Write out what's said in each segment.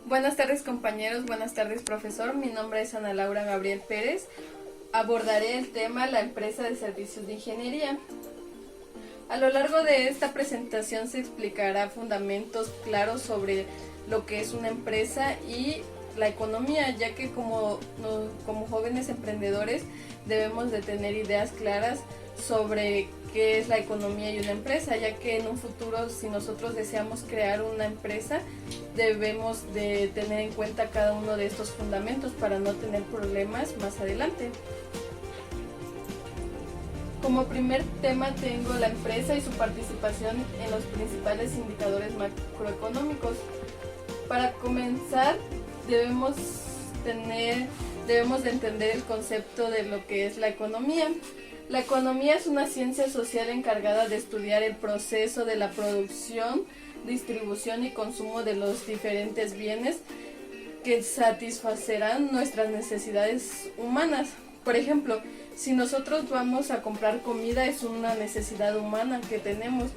Buenas tardes compañeros, buenas tardes profesor, mi nombre es Ana Laura Gabriel Pérez. Abordaré el tema la empresa de servicios de ingeniería. A lo largo de esta presentación se explicará fundamentos claros sobre lo que es una empresa y la economía, ya que como jóvenes emprendedores debemos de tener ideas claras sobre qué es la economía y una empresa, ya que en un futuro, si nosotros deseamos crear una empresa, debemos de tener en cuenta cada uno de estos fundamentos para no tener problemas más adelante. Como primer tema tengo la empresa y su participación en los principales indicadores macroeconómicos. Para comenzar, debemos de entender el concepto de lo que es la economía. La economía es una ciencia social encargada de estudiar el proceso de la producción, distribución y consumo de los diferentes bienes que satisfacerán nuestras necesidades humanas. Por ejemplo, si nosotros vamos a comprar comida, es una necesidad humana que tenemos.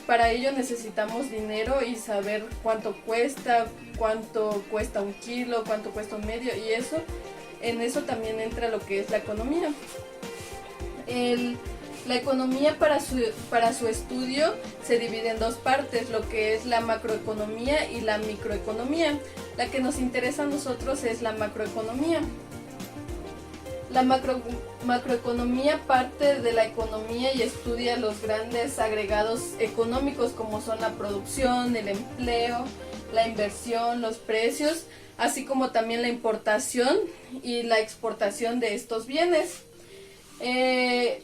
Para ello necesitamos dinero y saber cuánto cuesta un kilo, cuánto cuesta un medio, y en eso también entra lo que es la economía. La economía para su estudio se divide en dos partes, lo que es la macroeconomía y la microeconomía. La que nos interesa a nosotros es la macroeconomía. La macroeconomía parte de la economía y estudia los grandes agregados económicos como son la producción, el empleo, la inversión, los precios, así como también la importación y la exportación de estos bienes. En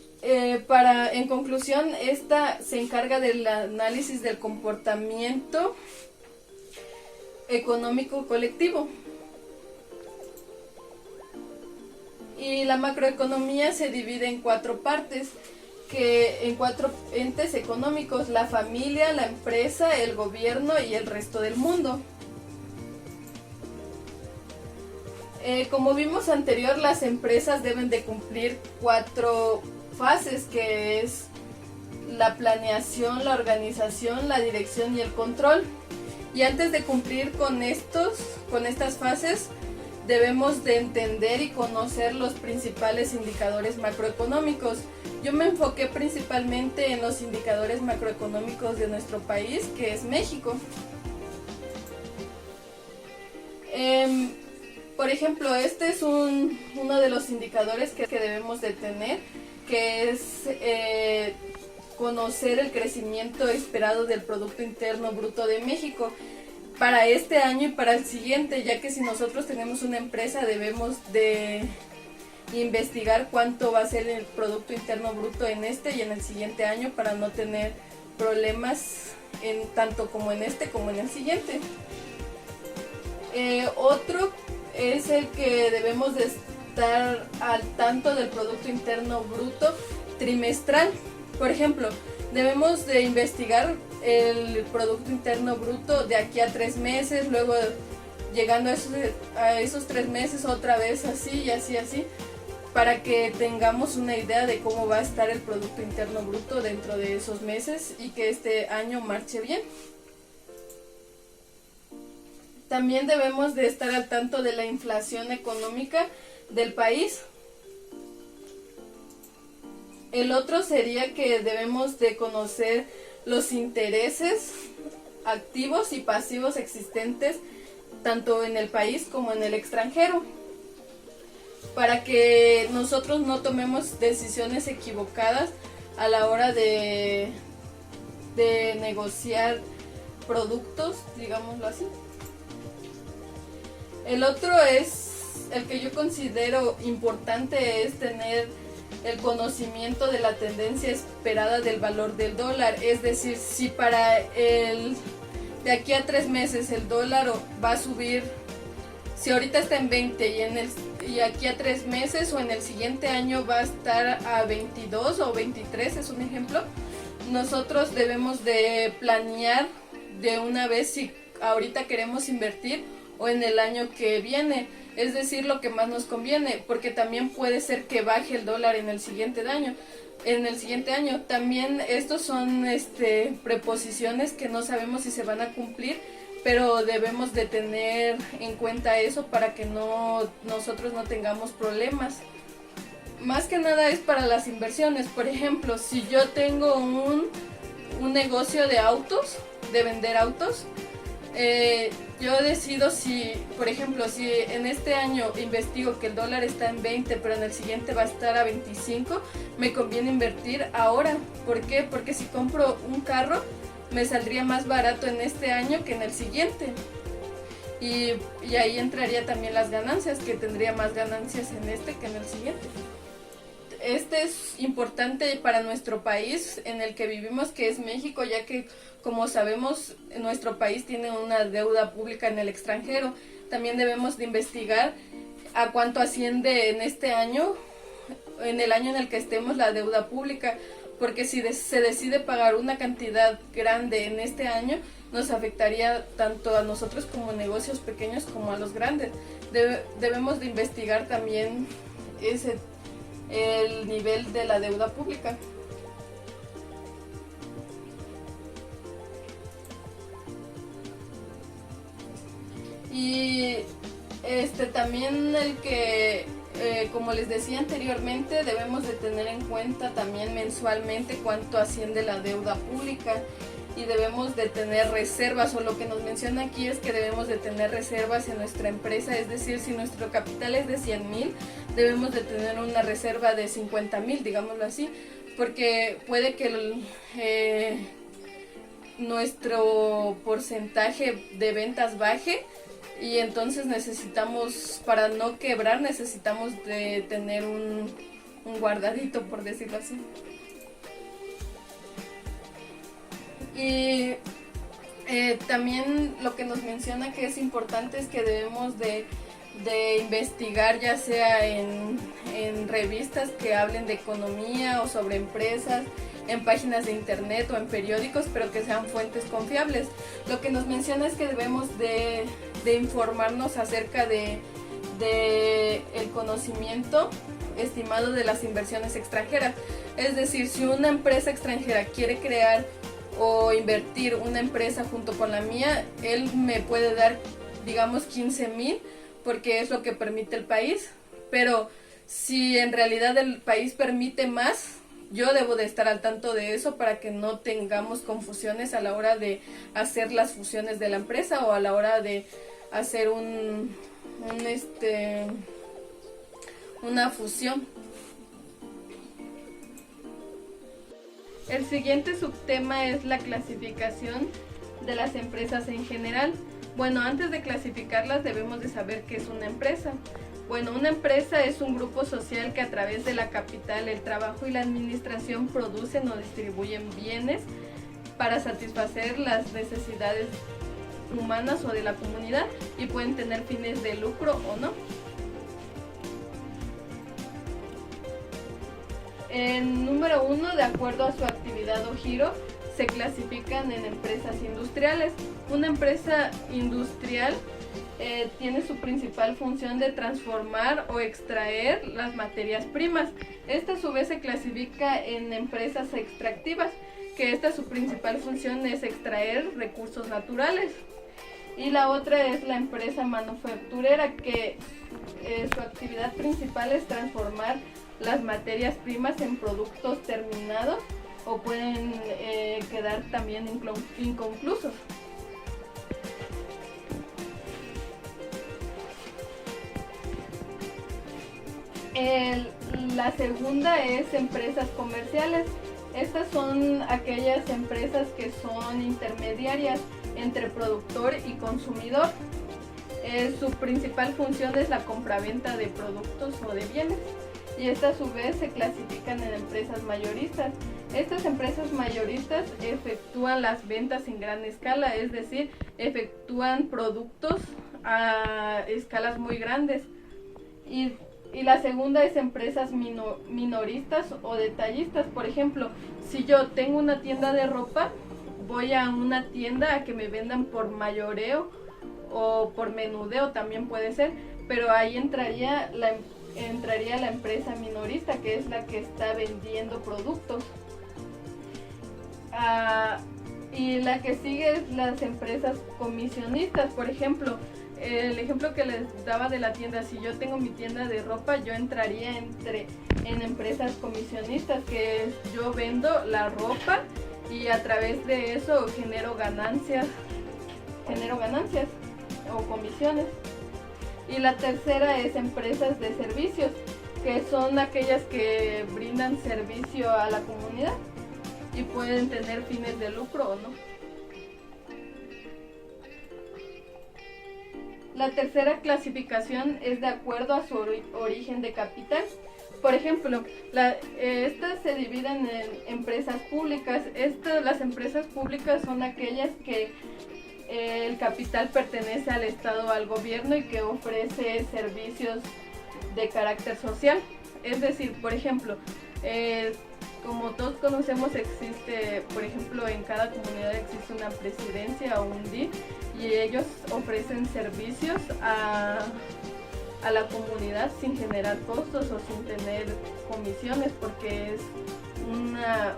conclusión, esta se encarga del análisis del comportamiento económico colectivo. Y la macroeconomía se divide en cuatro partes, en cuatro entes económicos: la familia, la empresa, el gobierno y el resto del mundo. Como vimos anterior, las empresas deben de cumplir cuatro fases, que es la planeación, la organización, la dirección y el control. Y antes de cumplir con estas fases, debemos de entender y conocer los principales indicadores macroeconómicos. Yo me enfoqué principalmente en los indicadores macroeconómicos de nuestro país, que es México. Por ejemplo, este es uno de los indicadores que debemos de tener, que es conocer el crecimiento esperado del Producto Interno Bruto de México para este año y para el siguiente, ya que si nosotros tenemos una empresa debemos de investigar cuánto va a ser el Producto Interno Bruto en este y en el siguiente año para no tener problemas tanto como en este como en el siguiente. Otro es el que debemos de estar al tanto del Producto Interno Bruto trimestral. Por ejemplo, debemos de investigar el Producto Interno Bruto de aquí a 3 meses, luego llegando a esos 3 meses otra vez así y así, para que tengamos una idea de cómo va a estar el Producto Interno Bruto dentro de esos meses y que este año marche bien. También debemos de estar al tanto de la inflación económica del país. El otro sería que debemos de conocer los intereses activos y pasivos existentes tanto en el país como en el extranjero, para que nosotros no tomemos decisiones equivocadas a la hora de negociar productos, digámoslo así. El otro es el que yo considero importante, es tener el conocimiento de la tendencia esperada del valor del dólar. Es decir, si de aquí a 3 meses el dólar va a subir, si ahorita está en 20 y aquí a 3 meses o en el siguiente año va a estar a 22 o 23, es un ejemplo, nosotros debemos de planear de una vez si ahorita queremos invertir o en el año que viene, es decir, lo que más nos conviene, porque también puede ser que baje el dólar en el siguiente año. También estos son preposiciones que no sabemos si se van a cumplir, pero debemos de tener en cuenta eso para que nosotros no tengamos problemas. Más que nada es para las inversiones. Por ejemplo, si yo tengo un negocio de autos, de vender autos, yo decido si, por ejemplo, si en este año investigo que el dólar está en 20, pero en el siguiente va a estar a 25, me conviene invertir ahora. ¿Por qué? Porque si compro un carro, me saldría más barato en este año que en el siguiente. Y ahí entraría también las ganancias, que tendría más ganancias en este que en el siguiente. Este es importante para nuestro país en el que vivimos, que es México, ya que, como sabemos, nuestro país tiene una deuda pública en el extranjero. También debemos de investigar a cuánto asciende en este año, en el año en el que estemos, la deuda pública, porque si se decide pagar una cantidad grande en este año, nos afectaría tanto a nosotros como negocios pequeños como a los grandes. Debemos de investigar también el nivel de la deuda pública. Y también el que, como les decía anteriormente, debemos de tener en cuenta también mensualmente cuánto asciende la deuda pública, y debemos de tener reservas, o lo que nos menciona aquí es que debemos de tener reservas en nuestra empresa. Es decir, si nuestro capital es de 100,000, debemos de tener una reserva de 50,000, digámoslo así, porque puede que nuestro porcentaje de ventas baje, y entonces necesitamos, para no quebrar, necesitamos de tener un guardadito, por decirlo así. Y también lo que nos menciona que es importante es que debemos de investigar, ya sea en revistas que hablen de economía o sobre empresas, en páginas de internet o en periódicos, pero que sean fuentes confiables. Lo que nos menciona es que debemos de informarnos acerca de el conocimiento estimado de las inversiones extranjeras. Es decir, si una empresa extranjera quiere crear o invertir una empresa junto con la mía, él me puede dar, digamos, 15,000, porque es lo que permite el país. Pero si en realidad el país permite más, yo debo de estar al tanto de eso para que no tengamos confusiones a la hora de hacer las fusiones de la empresa o a la hora de hacer una fusión. El siguiente subtema es la clasificación de las empresas en general. Bueno, antes de clasificarlas debemos de saber qué es una empresa. Bueno, una empresa es un grupo social que a través de la capital, el trabajo y la administración producen o distribuyen bienes para satisfacer las necesidades humanas o de la comunidad, y pueden tener fines de lucro o no. En número 1, de acuerdo a su actividad o giro, se clasifican en empresas industriales. Una empresa industrial tiene su principal función de transformar o extraer las materias primas. Esta a su vez se clasifica en empresas extractivas, que su principal función es extraer recursos naturales. Y la otra es la empresa manufacturera, que su actividad principal es transformar las materias primas en productos terminados, o pueden quedar también inconclusos. La segunda es empresas comerciales. Estas son aquellas empresas que son intermediarias entre productor y consumidor. Su principal función es la compraventa de productos o de bienes, y a su vez se clasifican en empresas mayoristas. Estas empresas mayoristas efectúan las ventas en gran escala, es decir, efectúan productos a escalas muy grandes. Y la segunda es empresas minoristas o detallistas. Por ejemplo, si yo tengo una tienda de ropa, voy a una tienda a que me vendan por mayoreo o por menudeo, también puede ser, pero ahí entraría la empresa minorista, que es la que está vendiendo productos. Y la que sigue es las empresas comisionistas. Por ejemplo, el ejemplo que les daba de la tienda, si yo tengo mi tienda de ropa, yo entraría en empresas comisionistas, que es, yo vendo la ropa y a través de eso genero ganancias o comisiones. Y la tercera es empresas de servicios, que son aquellas que brindan servicio a la comunidad y pueden tener fines de lucro o no. La tercera clasificación es de acuerdo a su origen de capital. Por ejemplo, estas se dividen en empresas públicas. Las empresas públicas son aquellas que el capital pertenece al Estado o al gobierno y que ofrece servicios de carácter social. Es decir, por ejemplo, como todos conocemos, existe, por ejemplo, en cada comunidad existe una presidencia o un DIF y ellos ofrecen servicios a la comunidad sin generar costos o sin tener comisiones, porque es una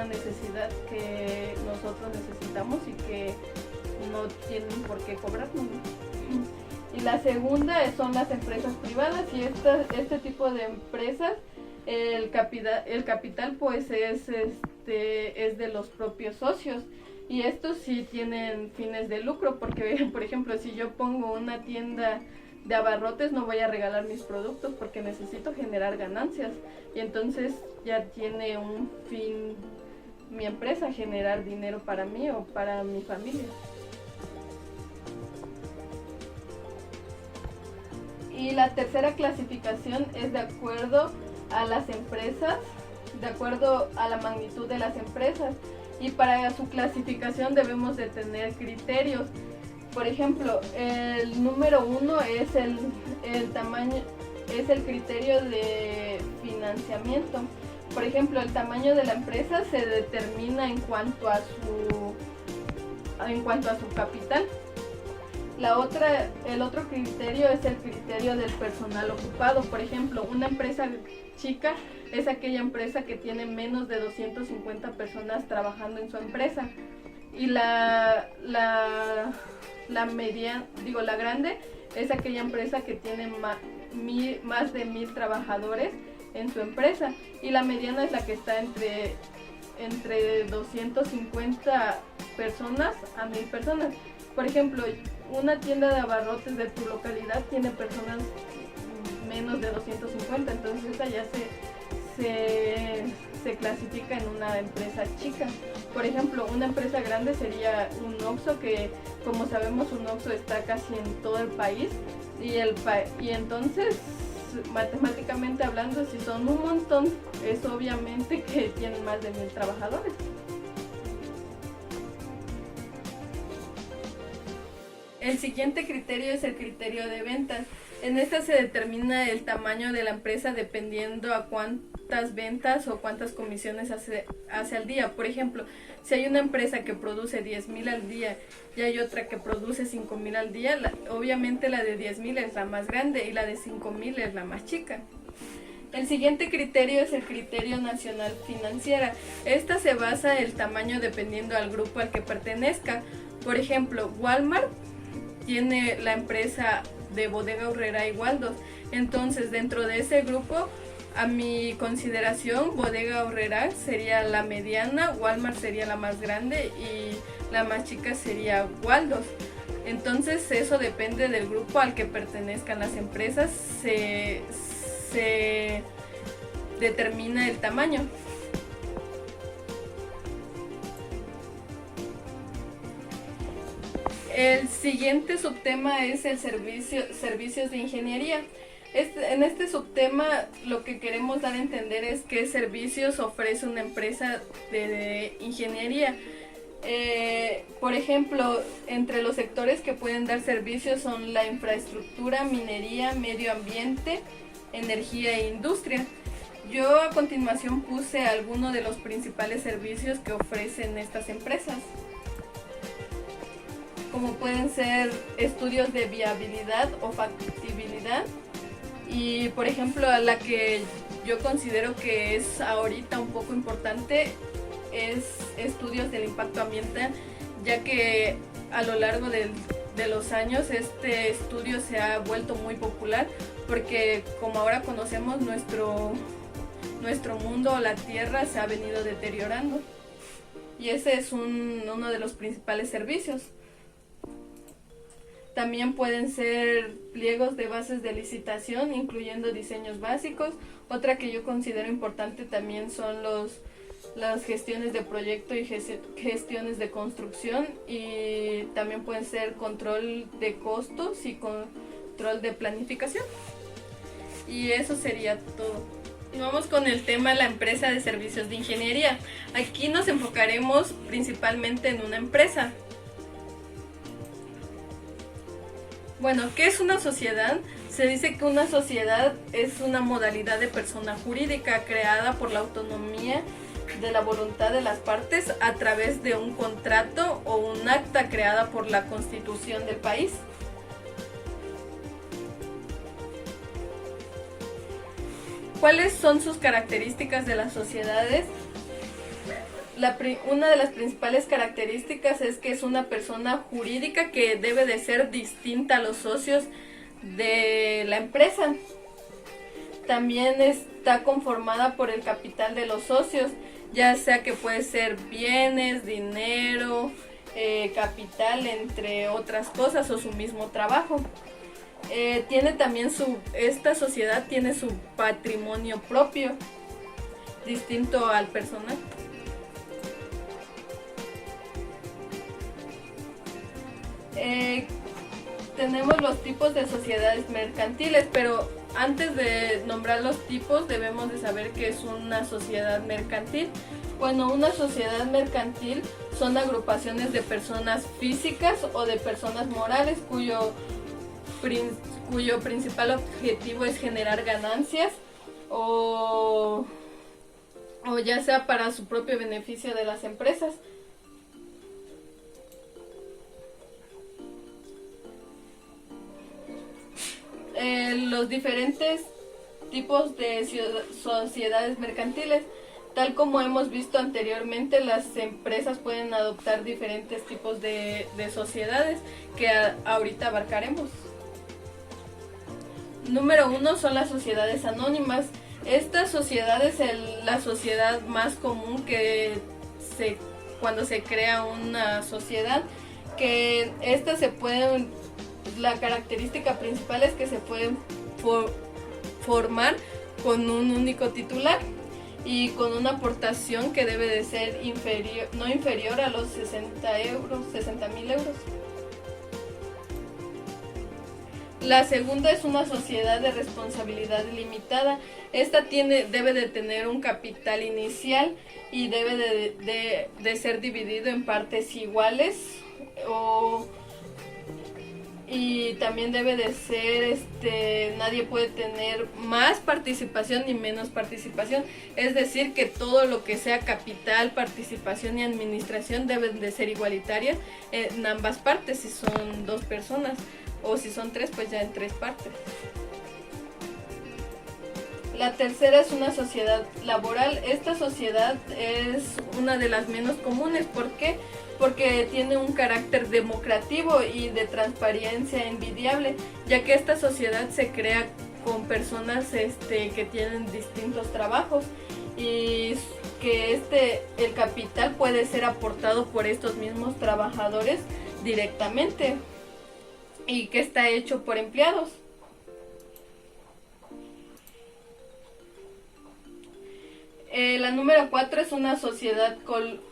necesidad que nosotros necesitamos y que no tienen por qué cobrarnos, ¿no? Y la segunda son las empresas privadas, y este tipo de empresas el capital pues es de los propios socios, y estos sí tienen fines de lucro, porque por ejemplo si yo pongo una tienda de abarrotes no voy a regalar mis productos porque necesito generar ganancias, y entonces ya tiene un fin mi empresa, generar dinero para mí o para mi familia. Y la tercera clasificación es de acuerdo a las empresas, de acuerdo a la magnitud de las empresas, y para su clasificación debemos de tener criterios. Por ejemplo, el número 1 es el tamaño, es el criterio de financiamiento. Por ejemplo, el tamaño de la empresa se determina en cuanto a su capital. El otro criterio es el criterio del personal ocupado. Por ejemplo, una empresa chica es aquella empresa que tiene menos de 250 personas trabajando en su empresa. Y la grande es aquella empresa que tiene más de 1000 trabajadores en su empresa. Y la mediana es la que está entre 250 personas a 1000 personas. Por ejemplo, una tienda de abarrotes de tu localidad tiene personas menos de 250, entonces esa ya se clasifica en una empresa chica. Por ejemplo, una empresa grande sería un Oxxo, que como sabemos un Oxxo está casi en todo el país, y entonces matemáticamente hablando, si son un montón, es obviamente que tienen más de 1000 trabajadores. El siguiente criterio es el criterio de ventas. En esta se determina el tamaño de la empresa dependiendo a cuántas ventas o cuántas comisiones hace al día. Por ejemplo, si hay una empresa que produce 10,000 al día y hay otra que produce 5,000 al día, obviamente la de 10,000 es la más grande y la de 5,000 es la más chica. El siguiente criterio es el criterio nacional financiera. Esta se basa en el tamaño dependiendo al grupo al que pertenezca. Por ejemplo, Walmart tiene la empresa de Bodega Aurrerá y Waldos. Entonces, dentro de ese grupo, a mi consideración, Bodega Aurrerá sería la mediana, Walmart sería la más grande y la más chica sería Waldos. Entonces, eso depende del grupo al que pertenezcan las empresas, se determina el tamaño. El siguiente subtema es el servicios de ingeniería. En este subtema lo que queremos dar a entender es qué servicios ofrece una empresa de ingeniería. Por ejemplo, entre los sectores que pueden dar servicios son la infraestructura, minería, medio ambiente, energía e industria. Yo a continuación puse algunos de los principales servicios que ofrecen estas empresas, como pueden ser estudios de viabilidad o factibilidad, y por ejemplo la que yo considero que es ahorita un poco importante es estudios del impacto ambiental, ya que a lo largo de los años este estudio se ha vuelto muy popular, porque como ahora conocemos, nuestro mundo, la Tierra, se ha venido deteriorando, y ese es uno de los principales servicios. También pueden ser pliegos de bases de licitación, incluyendo diseños básicos. Otra que yo considero importante también son las gestiones de proyecto y gestiones de construcción, y también pueden ser control de costos y control de planificación. Y eso sería todo. Y vamos con el tema la empresa de servicios de ingeniería. Aquí nos enfocaremos principalmente en una empresa. Bueno, ¿qué es una sociedad? Se dice que una sociedad es una modalidad de persona jurídica creada por la autonomía de la voluntad de las partes a través de un contrato o un acta creada por la Constitución del país. ¿Cuáles son sus características de las sociedades? Una de las principales características es que es una persona jurídica que debe de ser distinta a los socios de la empresa. También está conformada por el capital de los socios, ya sea que puede ser bienes, dinero, capital, entre otras cosas, o su mismo trabajo. Esta sociedad tiene su patrimonio propio, distinto al personal. Tenemos los tipos de sociedades mercantiles, pero antes de nombrar los tipos debemos de saber qué es una sociedad mercantil. Bueno, una sociedad mercantil son agrupaciones de personas físicas o de personas morales cuyo principal objetivo es generar ganancias o ya sea para su propio beneficio de las empresas. Los diferentes tipos de sociedades mercantiles. Tal como hemos visto anteriormente, las empresas pueden adoptar diferentes tipos de sociedades que ahorita abarcaremos. Número 1 son las sociedades anónimas. Esta sociedad es la sociedad más común cuando se crea una sociedad, que esta la característica principal es que se pueden formar con un único titular y con una aportación que debe de ser no inferior a los 60.000 euros. La segunda es una sociedad de responsabilidad limitada. Esta debe de tener un capital inicial y debe de ser dividido en partes iguales, y también debe de ser, nadie puede tener más participación ni menos participación. Es decir, que todo lo que sea capital, participación y administración deben de ser igualitarias en ambas partes, si son 2 personas, o si son 3, pues ya en 3 partes. La tercera es una sociedad laboral. Esta sociedad es una de las menos comunes. ¿Por qué? Porque tiene un carácter democrático y de transparencia envidiable, ya que esta sociedad se crea con personas que tienen distintos trabajos, y que el capital puede ser aportado por estos mismos trabajadores directamente, y que está hecho por empleados. La número 4 es una sociedad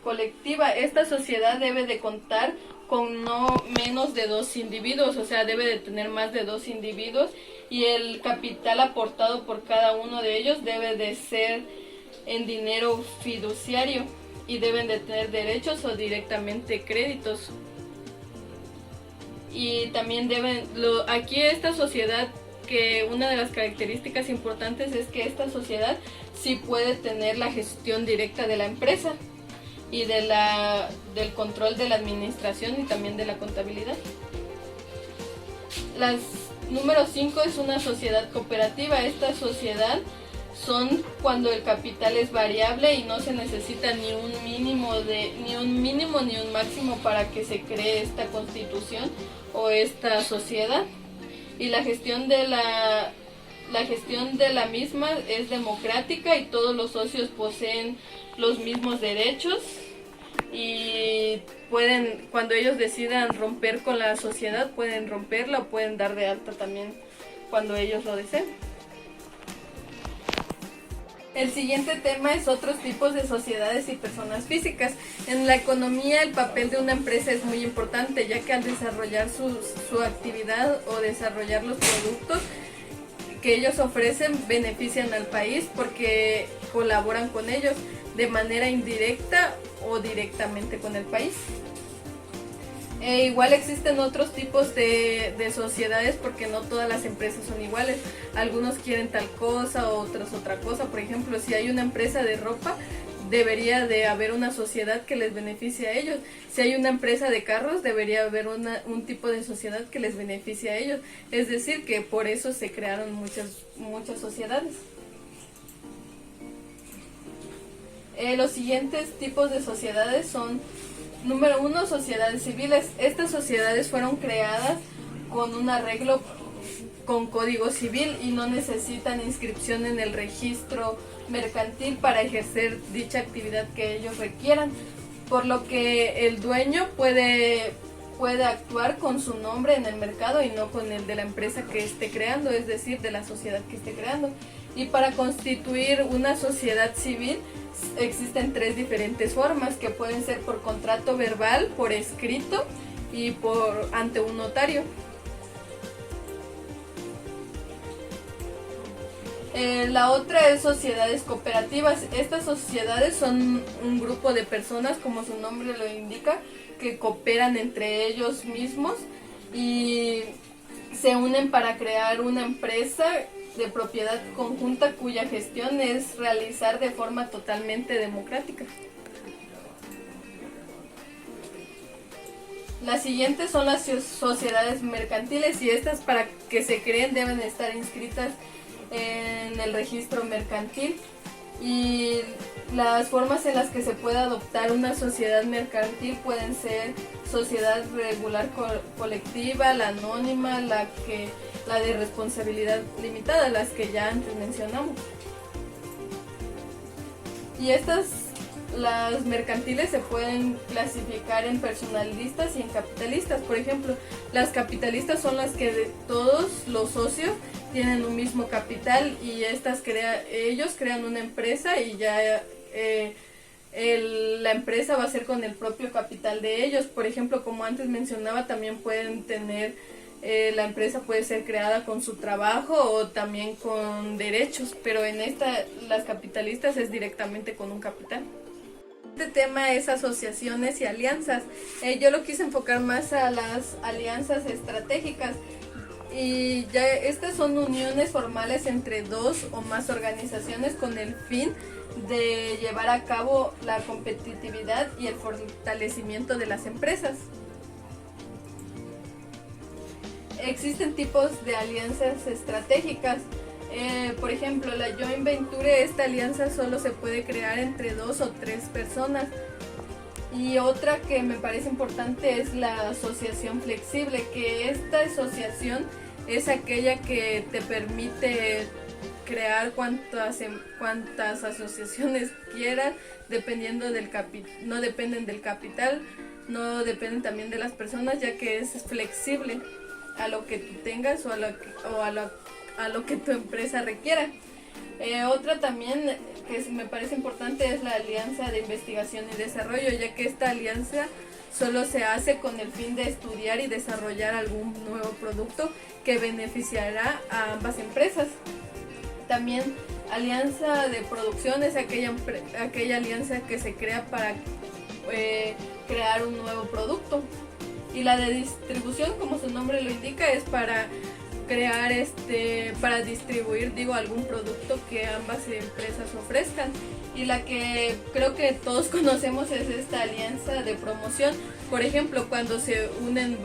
colectiva. Esta sociedad debe de contar con no menos de 2 individuos, o sea, debe de tener más de 2 individuos, y el capital aportado por cada uno de ellos debe de ser en dinero fiduciario, y deben de tener derechos o directamente créditos. Y también aquí esta sociedad, que una de las características importantes es que esta sociedad sí puede tener la gestión directa de la empresa y del control de la administración y también de la contabilidad. Número 5 es una sociedad cooperativa. Esta sociedad son cuando el capital es variable y no se necesita ni un mínimo ni un máximo para que se cree esta constitución o esta sociedad. Y la gestión de la misma es democrática y todos los socios poseen los mismos derechos y pueden, cuando ellos decidan romper con la sociedad, pueden romperla o pueden dar de alta también cuando ellos lo deseen. El siguiente tema es otros tipos de sociedades y personas físicas. En la economía el papel de una empresa es muy importante, ya que al desarrollar su actividad o desarrollar los productos que ellos ofrecen benefician al país porque colaboran con ellos de manera indirecta o directamente con el país. Igual existen otros tipos de sociedades porque no todas las empresas son iguales. Algunos quieren tal cosa, otros otra cosa. Por ejemplo, si hay una empresa de ropa, debería de haber una sociedad que les beneficie a ellos. Si hay una empresa de carros, debería haber un tipo de sociedad que les beneficie a ellos. Es decir, que por eso se crearon muchas sociedades. Los siguientes tipos de sociedades son: número 1, sociedades civiles. Estas sociedades fueron creadas con un arreglo con código civil y no necesitan inscripción en el registro mercantil para ejercer dicha actividad que ellos requieran, por lo que el dueño puede actuar con su nombre en el mercado y no con el de la empresa que esté creando, es decir, de la sociedad que esté creando. Y para constituir una sociedad civil existen 3 diferentes formas, que pueden ser por contrato verbal, por escrito y ante un notario. La otra es sociedades cooperativas. Estas sociedades son un grupo de personas, como su nombre lo indica, que cooperan entre ellos mismos y se unen para crear una empresa de propiedad conjunta cuya gestión es realizar de forma totalmente democrática. Las siguientes son las sociedades mercantiles y estas, para que se creen, deben estar inscritas en el registro mercantil. Y las formas en las que se puede adoptar una sociedad mercantil pueden ser sociedad regular colectiva, la anónima, la de responsabilidad limitada, las que ya antes mencionamos. Y las mercantiles se pueden clasificar en personalistas y en capitalistas. Por ejemplo, las capitalistas son las que todos los socios tienen un mismo capital y ellos crean una empresa y ya la empresa va a ser con el propio capital de ellos. Por ejemplo, como antes mencionaba, también pueden tener, la empresa puede ser creada con su trabajo o también con derechos, pero las capitalistas es directamente con un capital. Este tema es asociaciones y alianzas. Yo lo quise enfocar más a las alianzas estratégicas. Y ya estas son uniones formales entre 2 o más organizaciones con el fin de llevar a cabo la competitividad y el fortalecimiento de las empresas. Existen tipos de alianzas estratégicas. Por ejemplo, la joint venture, esta alianza solo se puede crear entre 2 o 3 personas. Y otra que me parece importante es la asociación flexible, que esta asociación es aquella que te permite crear cuantas asociaciones quieras, dependiendo no dependen del capital, no dependen también de las personas, ya que es flexible a lo que tú tengas o a lo que tu empresa requiera. Otra también que me parece importante es la alianza de investigación y desarrollo, ya que esta alianza solo se hace con el fin de estudiar y desarrollar algún nuevo producto que beneficiará a ambas empresas. También alianza de producción es aquella alianza que se crea para crear un nuevo producto. Y la de distribución, como su nombre lo indica, es para crear para distribuir algún producto que ambas empresas ofrezcan. Y la que creo que todos conocemos es esta alianza de promoción. Por ejemplo, cuando se unen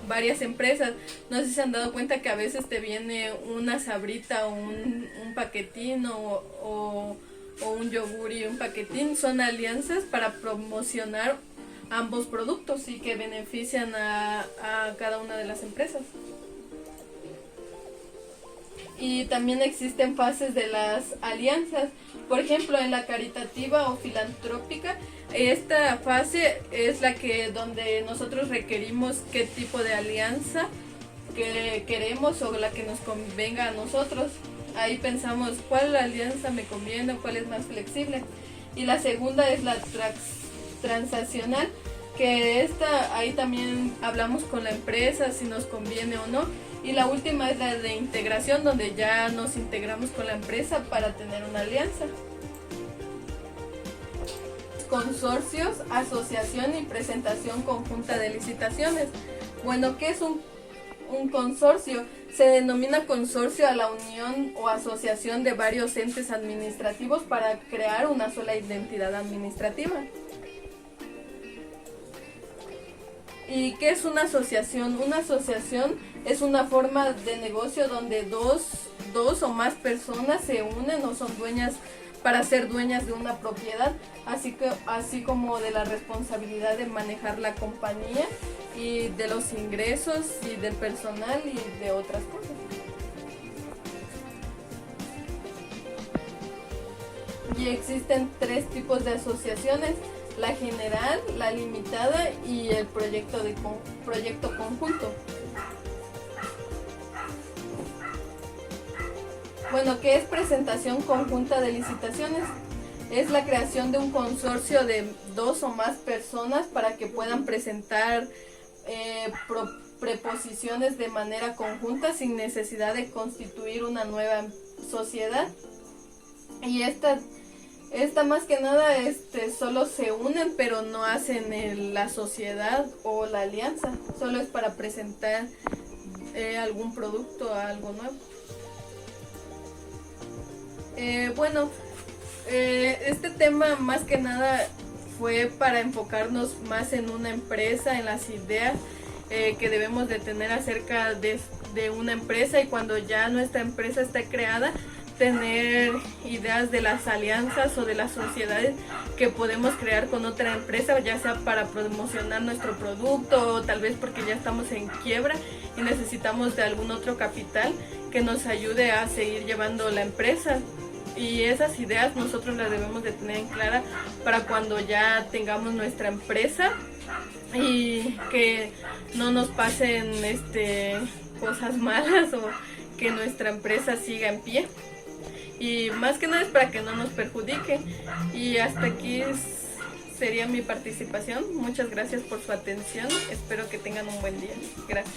varias empresas. No sé si se han dado cuenta que a veces te viene una sabrita o un paquetín o un yogur y un paquetín. Son alianzas para promocionar ambos productos y que benefician a cada una de las empresas. Y también existen fases de las alianzas. Por ejemplo, en la caritativa o filantrópica, esta fase es la que donde nosotros requerimos qué tipo de alianza que queremos o la que nos convenga a nosotros. Ahí pensamos cuál alianza me conviene o cuál es más flexible. Y la segunda es la transaccional, que ahí también hablamos con la empresa si nos conviene o no. Y la última es la de integración, donde ya nos integramos con la empresa para tener una alianza. Consorcios, asociación y presentación conjunta de licitaciones. Bueno, ¿qué es un consorcio? Se denomina consorcio a la unión o asociación de varios entes administrativos para crear una sola identidad administrativa. ¿Y qué es una asociación? Una asociación es una forma de negocio donde dos o más personas se unen o son dueñas para ser dueñas de una propiedad, así como de la responsabilidad de manejar la compañía y de los ingresos y del personal y de otras cosas. Y existen 3 tipos de asociaciones: la general, la limitada y el proyecto conjunto. Bueno, ¿qué es presentación conjunta de licitaciones? Es la creación de un consorcio de 2 o más personas para que puedan presentar preposiciones de manera conjunta sin necesidad de constituir una nueva sociedad. Y esta más que nada solo se unen, pero no hacen la sociedad o la alianza, solo es para presentar algún producto, algo nuevo. Este tema más que nada fue para enfocarnos más en una empresa, en las ideas que debemos de tener acerca de una empresa, y cuando ya nuestra empresa está creada, tener ideas de las alianzas o de las sociedades que podemos crear con otra empresa, ya sea para promocionar nuestro producto o tal vez porque ya estamos en quiebra y necesitamos de algún otro capital que nos ayude a seguir llevando la empresa. Y esas ideas nosotros las debemos de tener en clara para cuando ya tengamos nuestra empresa y que no nos pasen cosas malas o que nuestra empresa siga en pie. Y más que nada es para que no nos perjudique. Y hasta aquí sería mi participación. Muchas gracias por su atención. Espero que tengan un buen día. Gracias.